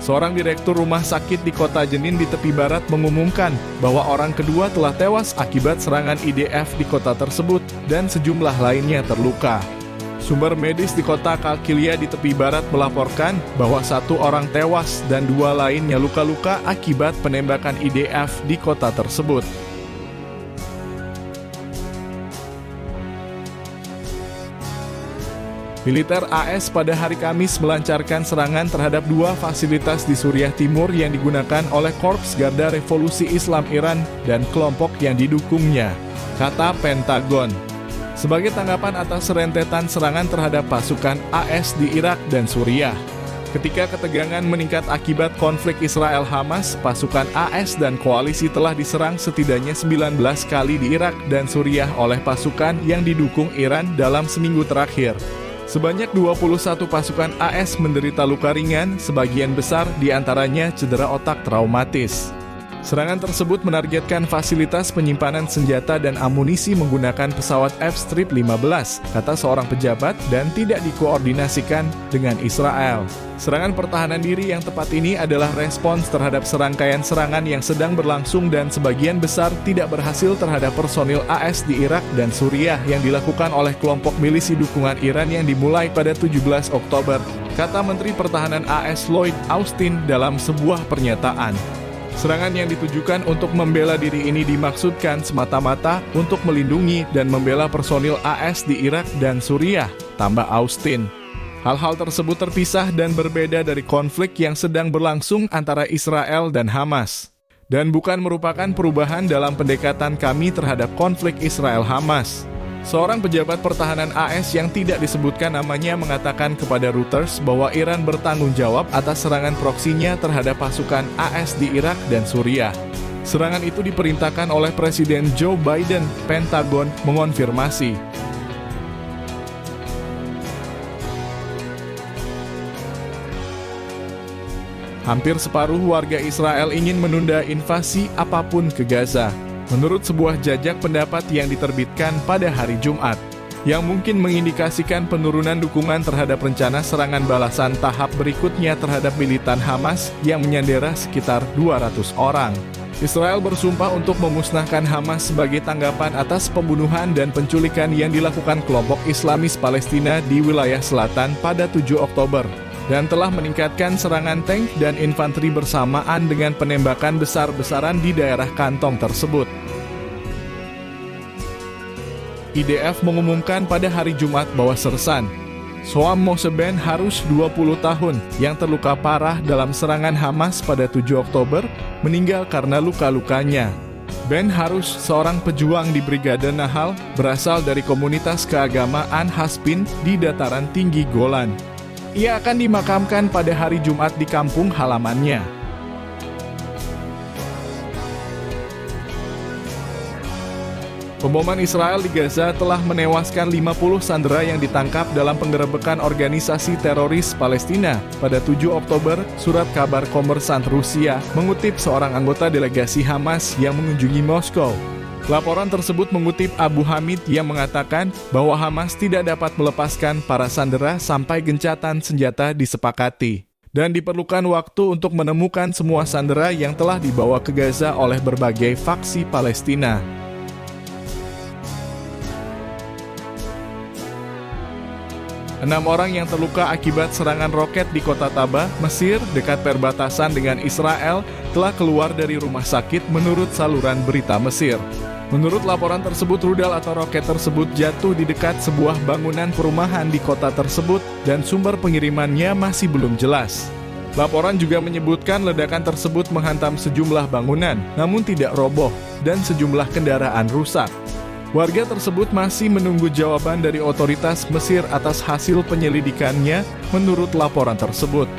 Seorang direktur rumah sakit di kota Jenin di tepi barat mengumumkan bahwa orang kedua telah tewas akibat serangan IDF di kota tersebut dan sejumlah lainnya terluka. Sumber medis di kota Kalkilia di tepi barat melaporkan bahwa 1 orang tewas dan 2 lainnya luka-luka akibat penembakan IDF di kota tersebut. Militer AS pada hari Kamis melancarkan serangan terhadap 2 fasilitas di Suriah Timur yang digunakan oleh Korps Garda Revolusi Islam Iran dan kelompok yang didukungnya, kata Pentagon. Sebagai tanggapan atas rentetan serangan terhadap pasukan AS di Irak dan Suriah. Ketika ketegangan meningkat akibat konflik Israel-Hamas, pasukan AS dan koalisi telah diserang setidaknya 19 kali di Irak dan Suriah oleh pasukan yang didukung Iran dalam seminggu terakhir. Sebanyak 21 pasukan AS menderita luka ringan, sebagian besar diantaranya cedera otak traumatis. Serangan tersebut menargetkan fasilitas penyimpanan senjata dan amunisi menggunakan pesawat F-15, kata seorang pejabat, dan tidak dikoordinasikan dengan Israel. Serangan pertahanan diri yang tepat ini adalah respons terhadap serangkaian serangan yang sedang berlangsung dan sebagian besar tidak berhasil terhadap personil AS di Irak dan Suriah yang dilakukan oleh kelompok milisi dukungan Iran yang dimulai pada 17 Oktober, kata Menteri Pertahanan AS Lloyd Austin dalam sebuah pernyataan. Serangan yang ditujukan untuk membela diri ini dimaksudkan semata-mata untuk melindungi dan membela personil AS di Irak dan Suriah, tambah Austin. Hal-hal tersebut terpisah dan berbeda dari konflik yang sedang berlangsung antara Israel dan Hamas. Dan bukan merupakan perubahan dalam pendekatan kami terhadap konflik Israel-Hamas. Seorang pejabat pertahanan AS yang tidak disebutkan namanya mengatakan kepada Reuters bahwa Iran bertanggung jawab atas serangan proksinya terhadap pasukan AS di Irak dan Suriah. Serangan itu diperintahkan oleh Presiden Joe Biden, Pentagon mengonfirmasi. Hampir separuh warga Israel ingin menunda invasi apapun ke Gaza. Menurut sebuah jajak pendapat yang diterbitkan pada hari Jumat, yang mungkin mengindikasikan penurunan dukungan terhadap rencana serangan balasan tahap berikutnya terhadap militan Hamas yang menyandera sekitar 200 orang. Israel bersumpah untuk memusnahkan Hamas sebagai tanggapan atas pembunuhan dan penculikan yang dilakukan kelompok Islamis Palestina di wilayah selatan pada 7 Oktober. Dan telah meningkatkan serangan tank dan infanteri bersamaan dengan penembakan besar-besaran di daerah kantong tersebut. IDF mengumumkan pada hari Jumat bahwa sersan Soam Moshe Ben Harush 20 tahun yang terluka parah dalam serangan Hamas pada 7 Oktober meninggal karena luka-lukanya. Ben Harush, seorang pejuang di Brigade Nahal, berasal dari komunitas keagamaan Haspin di dataran tinggi Golan. Ia akan dimakamkan pada hari Jumat di kampung halamannya. Pemboman Israel di Gaza telah menewaskan 50 sandera yang ditangkap dalam penggerebekan organisasi teroris Palestina pada 7 Oktober, surat kabar Kommersant Rusia mengutip seorang anggota delegasi Hamas yang mengunjungi Moskow. Laporan tersebut mengutip Abu Hamid yang mengatakan bahwa Hamas tidak dapat melepaskan para sandera sampai gencatan senjata disepakati. Dan diperlukan waktu untuk menemukan semua sandera yang telah dibawa ke Gaza oleh berbagai faksi Palestina. Enam orang yang terluka akibat serangan roket di kota Taba, Mesir, dekat perbatasan dengan Israel, telah keluar dari rumah sakit menurut saluran berita Mesir. Menurut laporan tersebut, rudal atau roket tersebut jatuh di dekat sebuah bangunan perumahan di kota tersebut dan sumber pengirimannya masih belum jelas. Laporan juga menyebutkan ledakan tersebut menghantam sejumlah bangunan, namun tidak roboh, dan sejumlah kendaraan rusak. Warga tersebut masih menunggu jawaban dari otoritas Mesir atas hasil penyelidikannya menurut laporan tersebut.